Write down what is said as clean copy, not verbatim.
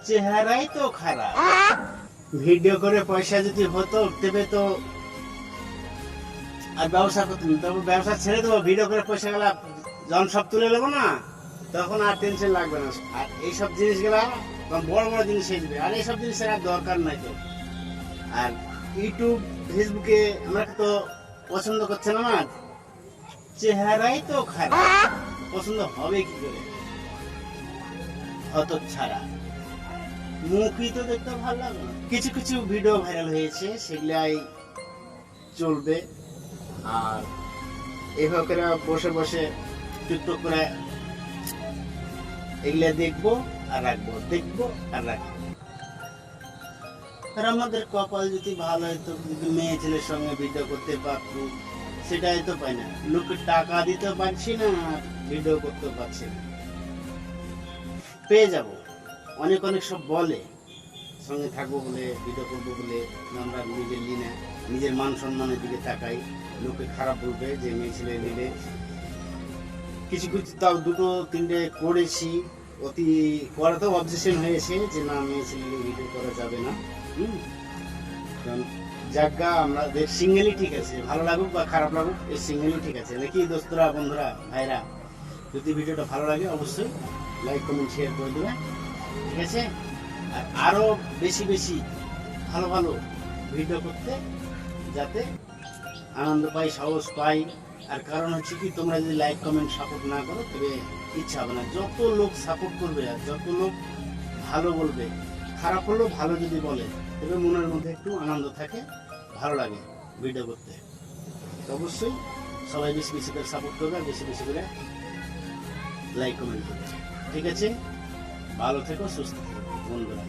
চেহারাই তো খারাপ। ভিডিও করে পয়সা যদি হতো তবে তো আর ব্যবসা করতাম, তবে ব্যবসা ছেড়ে দেবো, ভিডিও করে পয়সা গুলা যখন সব তুলে নেবো না তখন আর টেনশন লাগবে না। আর এইসব জিনিসগুলা বড় বড় জিনিস হয়ে যাবে, আর এইসব জিনিসের আর দরকার নাই তো। আর ইউটিউব ফেসবুকে আমরা তো পছন্দ করছে না, আমার চেহারাই তো খারাপ, পছন্দ হবে কি করে? হত ছাড়া মুখই তো দেখতে ভালো লাগে না। কিছু কিছু ভিডিও ভাইরাল হয়েছে, সেগুলাই চলবে। আর এভাবে করে বসে বসে টিকটক করে এগুলা দেখবো আর রাখবো, দেখবো আর রাখবো। আর আমাদের কপাল যদি ভালো হতো, যদি মেয়ে ছেলের সঙ্গে ভিডিও করতে পারতো, সেটাই তো পাই না। লোকে টাকা দিতে পারছি না আর ভিডিও করতে পারছি না। পেয়ে যাব, অনেক অনেক সব বলে সঙ্গে থাকবো বলে, ভিডিও করবো বলে, আমরা নিজের নিই না, নিজের মান সম্মানের দিকে তাকাই। লোকে খারাপ বলবে যে মেয়ে ছেলে নিলে। কিছু কিছু তাও দুটো তিনটে করেছি, অতি করাতেও অবজেকশন হয়েছে যে না মেয়ে ছেলে ভিডিও করা যাবে না। কারণ জায়গা আমাদের সিঙ্গেলই ঠিক আছে, ভালো লাগুক বা খারাপ লাগুক এই সিঙ্গেলই ঠিক আছে নাকি দোস্তরা, বন্ধুরা, ভাইরা? যদি ভিডিওটা ভালো লাগে অবশ্যই লাইক কমেন্ট শেয়ার করে দেবে, ঠিক আছে? আর আরো বেশি বেশি ভালো ভালো ভিডিও করতে, যাতে আনন্দ পাই, সাহস পাই। আর কারণ হচ্ছে কি, তোমরা যদি লাইক কমেন্ট সাপোর্ট না করো তবে ইচ্ছা হবে না। যত লোক সাপোর্ট করবে আর যত লোক ভালো বলবে, খারাপ হলেও ভালো যদি বলে, তবে মনের মধ্যে একটু আনন্দ থাকে, ভালো লাগে ভিডিও করতে। অবশ্যই সবাই বেশি বেশি করে সাপোর্ট করবে, আর বেশি বেশি করে লাইক কমেন্ট করবে, ঠিক আছে? ভালো থেকো, সুস্থ থেকো বন্ধুরা।